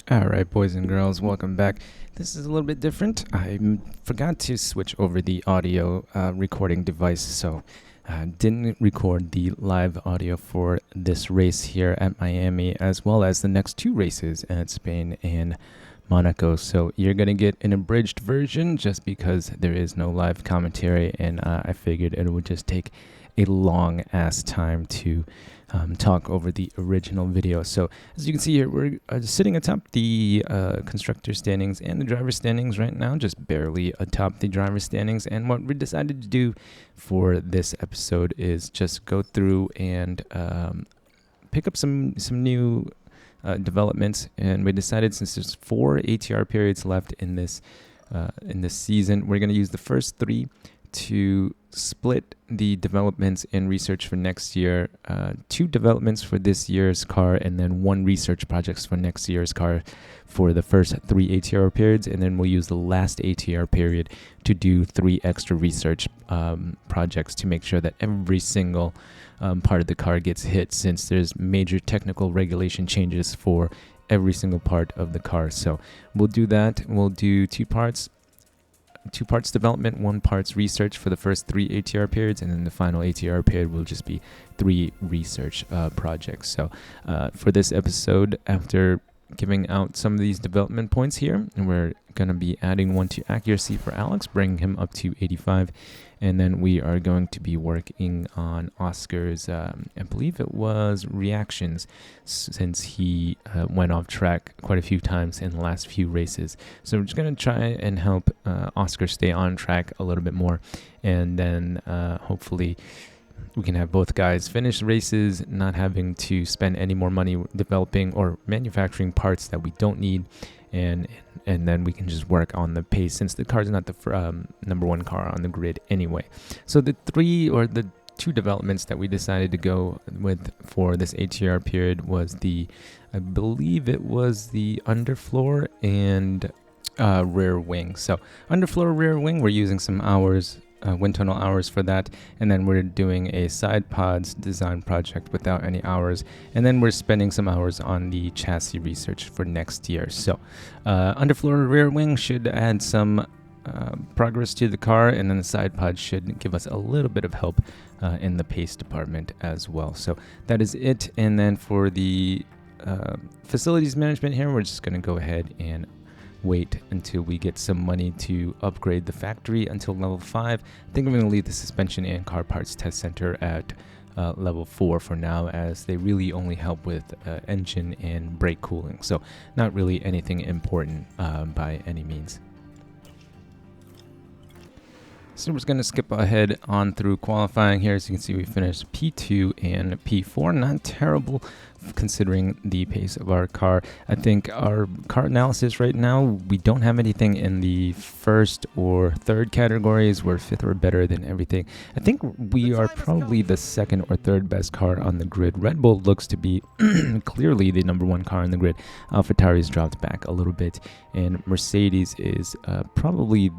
Alright, boys and girls, welcome back. This is a little bit different. I forgot to switch over the audio recording device, so didn't record the live audio for this race here at Miami, as well as the next two races at Spain and Monaco. So you're going to get an abridged version just because there is no live commentary, and I figured it would just take a long ass time to talk over the original video. So as you can see here, we're sitting atop the constructor standings and the driver standings right now, just barely atop the driver standings. And what we decided to do for this episode is just go through and pick up some new developments. And we decided, since there's 4 ATR periods left in this season, we're going to use the first 3 to split the developments and research for next year, 2 developments for this year's car, and then 1 research projects for next year's car for the first 3 ATR periods, and then we'll use the last ATR period to do 3 extra research projects to make sure that every single part of the car gets hit, since there's major technical regulation changes for every single part of the car. So we'll do that. We'll do 2 parts development, 1 parts research for the first 3 ATR periods, and then the final ATR period will just be 3 research projects. So for this episode, after giving out some of these development points here, and we're going to be adding 1 to accuracy for Alex, bringing him up to 85, and then we are going to be working on Oscar's, I believe it was reactions, since he went off track quite a few times in the last few races. So we're just going to try and help Oscar stay on track a little bit more, and then hopefully we can have both guys finish races, not having to spend any more money developing or manufacturing parts that we don't need, and then we can just work on the pace, since the car is not the number 1 car on the grid anyway. So the 2 developments that we decided to go with for this ATR period was I believe it was the underfloor and rear wing. So underfloor, rear wing, we're using some hours, wind tunnel hours for that, and then we're doing a side pods design project without any hours, and then we're spending some hours on the chassis research for next year. So underfloor, rear wing should add some progress to the car, and then the side pod should give us a little bit of help in the pace department as well. So that is it. And then for the facilities management here, we're just going to go ahead and wait until we get some money to upgrade the factory until level 5. I think I'm going to leave the suspension and car parts test center at level 4 for now, as they really only help with engine and brake cooling, so not really anything important by any means. So we're just going to skip ahead on through qualifying here. As you can see, we finished P2 and P4. Not terrible considering the pace of our car. I think our car analysis right now, we don't have anything in the 1st or 3rd categories. We're 5th or better than everything. I think we are probably the 2nd or 3rd best car on the grid. Red Bull looks to be clearly the number 1 car on the grid. AlphaTauri's dropped back a little bit, and Mercedes is probably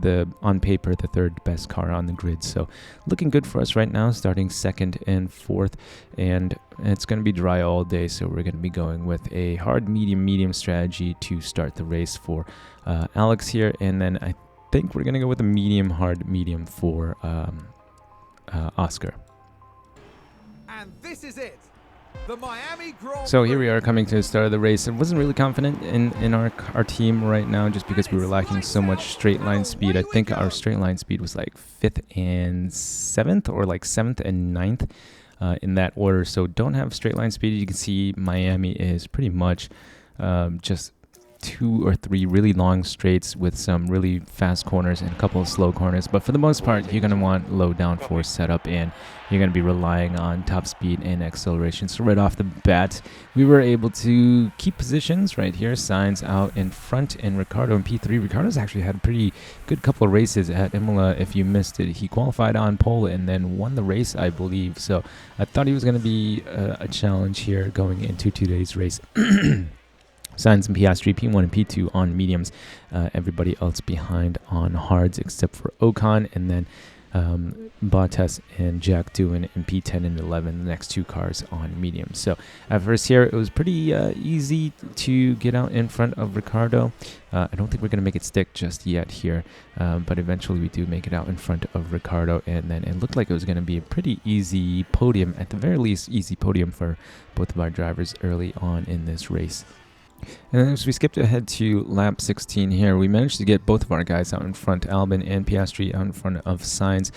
on paper the 3rd best car on the grid. So looking good for us right now, starting 2nd and 4th, and it's going to be dry all day, so we're going to be going with a hard, medium strategy to start the race for Alex here, and then I think we're going to go with a medium, hard, medium for Oscar. And this is it. The Miami Grand So here we are coming to the start of the race. I wasn't really confident in our team right now, just because we were lacking so much straight line speed. I think our straight line speed was like 5th and 7th, or like 7th and 9th. In that order, so don't have straight line speed. You can see Miami is pretty much just 2 or 3 really long straights with some really fast corners and a couple of slow corners, but for the most part you're going to want low downforce setup, and you're going to be relying on top speed and acceleration. So right off the bat, we were able to keep positions right here. Sainz out in front, and Ricardo in P3. Ricardo's actually had a pretty good couple of races at Imola. If you missed it, he qualified on pole and then won the race, I believe. So I thought he was going to be a challenge here going into today's race. Sainz and Piastri, P1 and P2 on mediums. Everybody else behind on hards except for Ocon. And then Bottas and Jack Doohan in P10 and 11, the next two cars on medium. So at first here, it was pretty easy to get out in front of Ricardo. I don't think we're going to make it stick just yet here, but eventually we do make it out in front of Ricardo, and then it looked like it was going to be a pretty easy podium, at the very least easy podium for both of our drivers early on in this race. And then as we skipped ahead to lap 16 here, we managed to get both of our guys out in front, Albon and Piastri out in front of Sainz.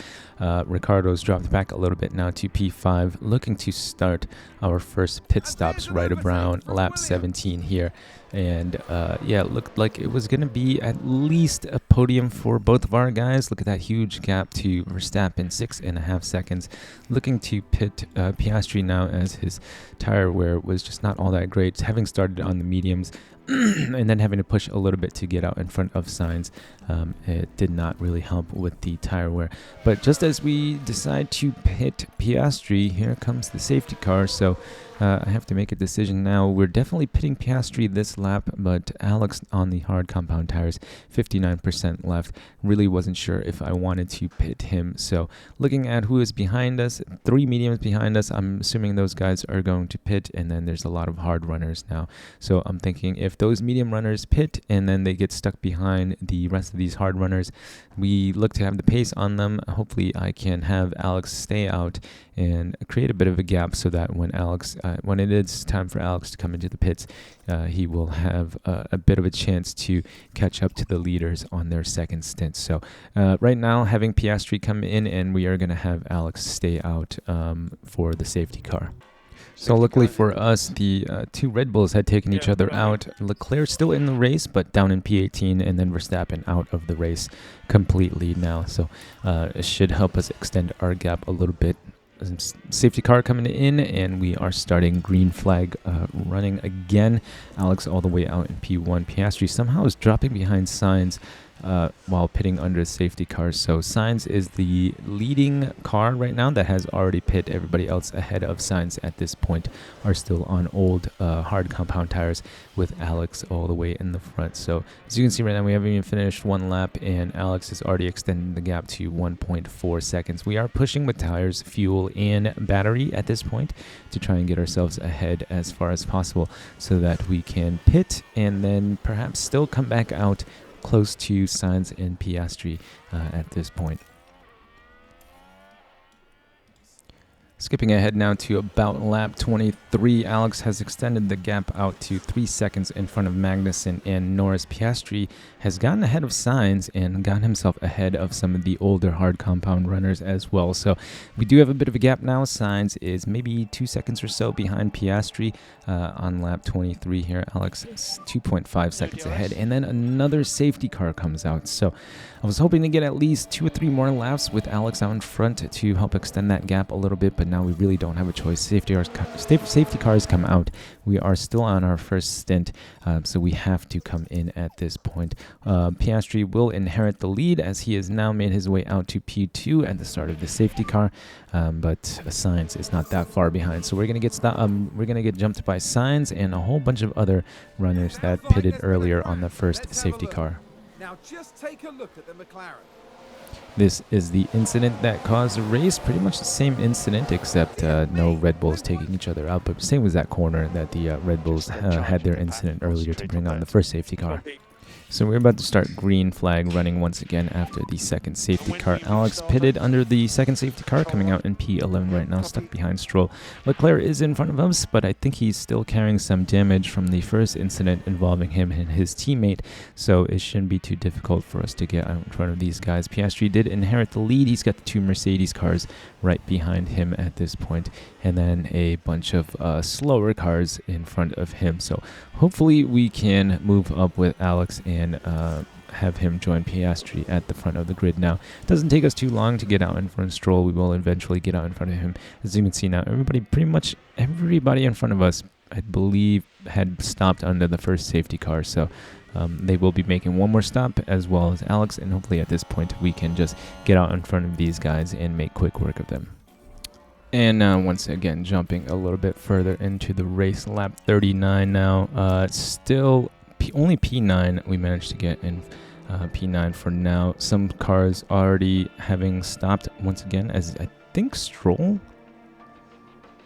Ricardo's dropped back a little bit now to P5, looking to start our first pit stops right around lap 17 here. And yeah, it looked like it was going to be at least a podium for both of our guys. Look at that huge gap to Verstappen, 6.5 seconds. Looking to pit Piastri now, as his tire wear was just not all that great, having started on the mediums and then having to push a little bit to get out in front of Sainz. It did not really help with the tire wear. But just as we decide to pit Piastri, here comes the safety car. So I have to make a decision now. We're definitely pitting Piastri this lap, but Alex on the hard compound tires, 59% left. Really wasn't sure if I wanted to pit him. So looking at who is behind us, 3 mediums behind us, I'm assuming those guys are going to pit, and then there's a lot of hard runners now. So I'm thinking if those medium runners pit and then they get stuck behind the rest of these hard runners, we look to have the pace on them. Hopefully I can have Alex stay out and create a bit of a gap so that when when it is time for Alex to come into the pits, he will have a bit of a chance to catch up to the leaders on their second stint. So right now, having Piastri come in, and we are going to have Alex stay out for the safety car. So luckily for us, the two Red Bulls had taken each other out. Leclerc still in the race, but down in P18, and then Verstappen out of the race completely now. So it should help us extend our gap a little bit. Safety car coming in, and we are starting green flag running again. Alex all the way out in P1. Piastri somehow is dropping behind Sainz while pitting under safety cars. So Sainz is the leading car right now that has already pit. Everybody else ahead of Sainz at this point are still on old hard compound tires, with Alex all the way in the front. So as you can see right now, we haven't even finished one lap, and Alex has already extended the gap to 1.4 seconds. We are pushing with tires, fuel, and battery at this point to try and get ourselves ahead as far as possible so that we can pit and then perhaps still come back out close to Sainz and Piastri at this point. Skipping ahead now to about lap 23, Alex has extended the gap out to 3 seconds in front of Magnussen and Norris. Piastri has gotten ahead of Sainz and gotten himself ahead of some of the older hard compound runners as well. So we do have a bit of a gap now. Sainz is maybe 2 seconds or so behind Piastri on lap 23 here. Alex is 2.5 seconds ahead, and then another safety car comes out. So I was hoping to get at least 2 or 3 more laps with Alex out in front to help extend that gap a little bit, but now we really don't have a choice. Safety cars come out. We are still on our first stint, so we have to come in at this point. Piastri will inherit the lead as he has now made his way out to P2 at the start of the safety car, but Sainz is not that far behind. So we're gonna get jumped by Sainz and a whole bunch of other runners that pitted earlier on the first safety car. Now just take a look at the McLaren. This is the incident that caused the race. Pretty much the same incident, except no Red Bulls taking each other out. But same was that corner that the Red Bulls had their incident earlier to bring on the first safety car. So we're about to start green flag running once again after the second safety car. Alex pitted under the second safety car, coming out in P11 right now, stuck behind Stroll. Leclerc is in front of us, but I think he's still carrying some damage from the first incident involving him and his teammate, so it shouldn't be too difficult for us to get out in front of these guys. Piastri did inherit the lead. He's got the 2 Mercedes cars right behind him at this point, and then a bunch of slower cars in front of him. So hopefully we can move up with Alex and have him join Piastri at the front of the grid now. It doesn't take us too long to get out in front of Stroll. We will eventually get out in front of him. As you can see now, pretty much everybody in front of us, I believe, had stopped under the first safety car. So they will be making one more stop, as well as Alex, and hopefully at this point we can just get out in front of these guys and make quick work of them. And once again, jumping a little bit further into the race, lap 39 now. Still only P9 we managed to get in P9 for now. Some cars already having stopped once again, as I think Stroll.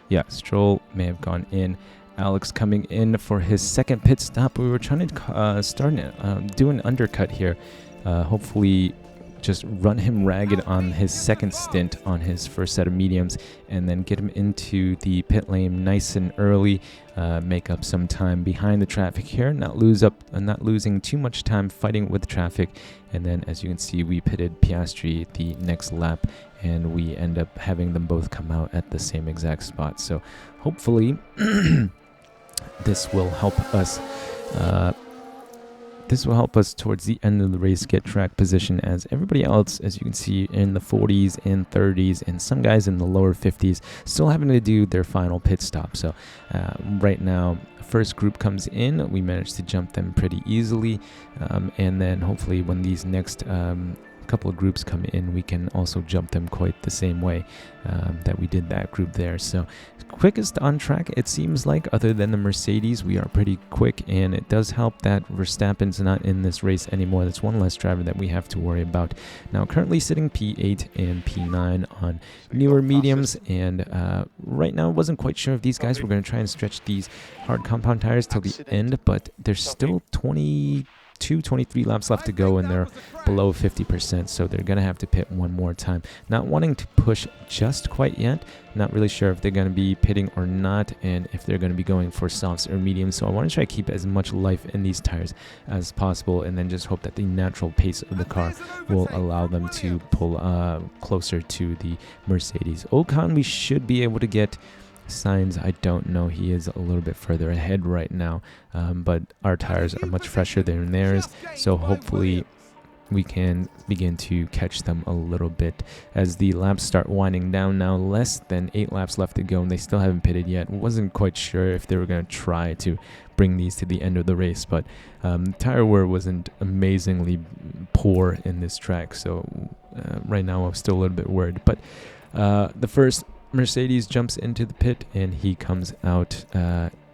Yeah, Stroll may have gone in. Alex coming in for his second pit stop. We were trying to do an undercut here. Hopefully just run him ragged on his second stint on his first set of mediums, and then get him into the pit lane nice and early, make up some time behind the traffic here, not losing too much time fighting with traffic. And then, as you can see, we pitted Piastri the next lap, and we end up having them both come out at the same exact spot. So hopefully this will help us towards the end of the race get track position, as everybody else, as you can see, in the 40s and 30s, and some guys in the lower 50s still having to do their final pit stop. So right now, first group comes in, we managed to jump them pretty easily, and then hopefully when these next couple of groups come in, we can also jump them quite the same way that we did that group there. So quickest on track, it seems like, other than the Mercedes. We are pretty quick, and it does help that Verstappen's not in this race anymore. That's one less driver that we have to worry about. Now currently sitting P8 and P9 on newer mediums, and right now wasn't quite sure if these guys were going to try and stretch these hard compound tires till the end, but there's still 23 laps left to go, and they're below 50%, so they're going to have to pit one more time. Not wanting to push just quite yet, not really sure if they're going to be pitting or not, and if they're going to be going for softs or mediums. So I want to try to keep as much life in these tires as possible, and then just hope that the natural pace of the car will allow them to pull closer to the Mercedes. Ocon, we should be able to get. Sainz, I don't know. He is a little bit further ahead right now, but our tires are much fresher than theirs, so hopefully we can begin to catch them a little bit as the laps start winding down now. Less than 8 laps left to go, and they still haven't pitted yet. Wasn't quite sure if they were going to try to bring these to the end of the race, but tire wear wasn't amazingly poor in this track, so right now I'm still a little bit worried. But the first Mercedes jumps into the pit, and he comes out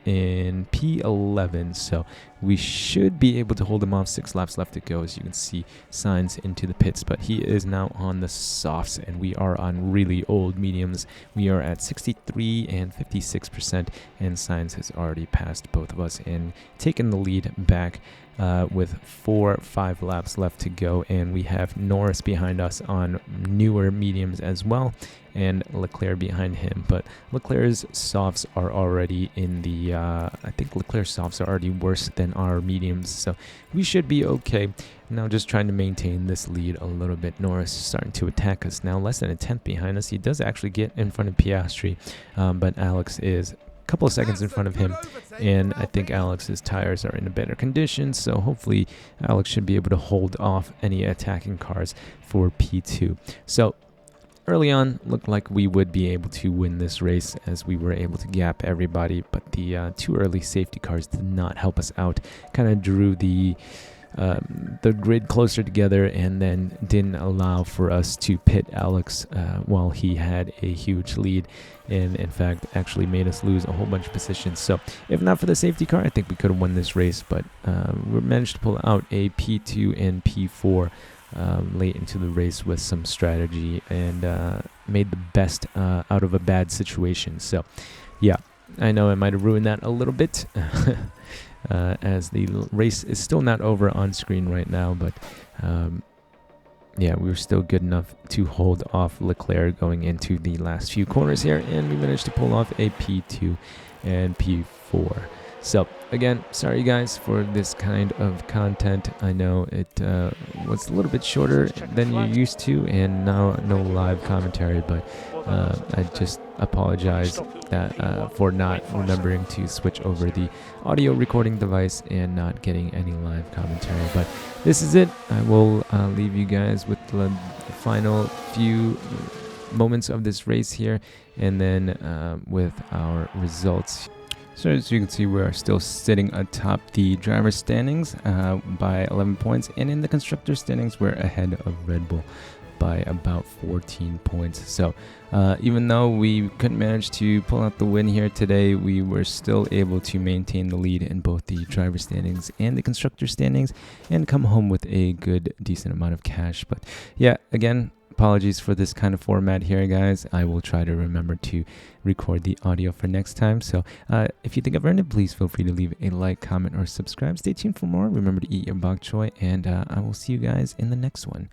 in P11, so we should be able to hold him off. 6 laps left to go, as you can see. Sainz into the pits, but he is now on the softs, and we are on really old mediums. We are at 63 and 56%, and Sainz has already passed both of us and taken the lead back with 4 or 5 laps left to go, and we have Norris behind us on newer mediums as well, and Leclerc behind him. But Leclerc's softs are already in the I think Leclerc's softs are already worse than our mediums, so we should be okay. Now just trying to maintain this lead a little bit. Norris starting to attack us now, less than a tenth behind us. He does actually get in front of Piastri, but Alex is couple of seconds in front of him, and I think Alex's tires are in a better condition, so hopefully Alex should be able to hold off any attacking cars for P2. So early on looked like we would be able to win this race, as we were able to gap everybody, but the 2 early safety cars did not help us out. Kind of drew the grid closer together, and then didn't allow for us to pit Alex while he had a huge lead, and in fact actually made us lose a whole bunch of positions. So if not for the safety car, I think we could have won this race, but we managed to pull out a P2 and P4 late into the race with some strategy, and made the best out of a bad situation. So yeah, I know I might have ruined that a little bit as the race is still not over on screen right now, but yeah, we were still good enough to hold off Leclerc going into the last few corners here, and we managed to pull off a P2 and P4. So again, sorry guys for this kind of content. I know it was a little bit shorter than you're used to, and now no live commentary, but I just apologize that for not remembering to switch over the audio recording device and not getting any live commentary. But this is it. I will leave you guys with the final few moments of this race here, and then with our results. So as you can see, we are still sitting atop the driver's standings by 11 points, and in the constructor standings we're ahead of Red Bull by about 14 points. So even though we couldn't manage to pull out the win here today, we were still able to maintain the lead in both the driver standings and the constructor standings and come home with a good, decent amount of cash. But yeah, again, apologies for this kind of format here, guys. I will try to remember to record the audio for next time. So if you think I've earned it, please feel free to leave a like, comment, or subscribe. Stay tuned for more. Remember to eat your bok choy, and I will see you guys in the next one.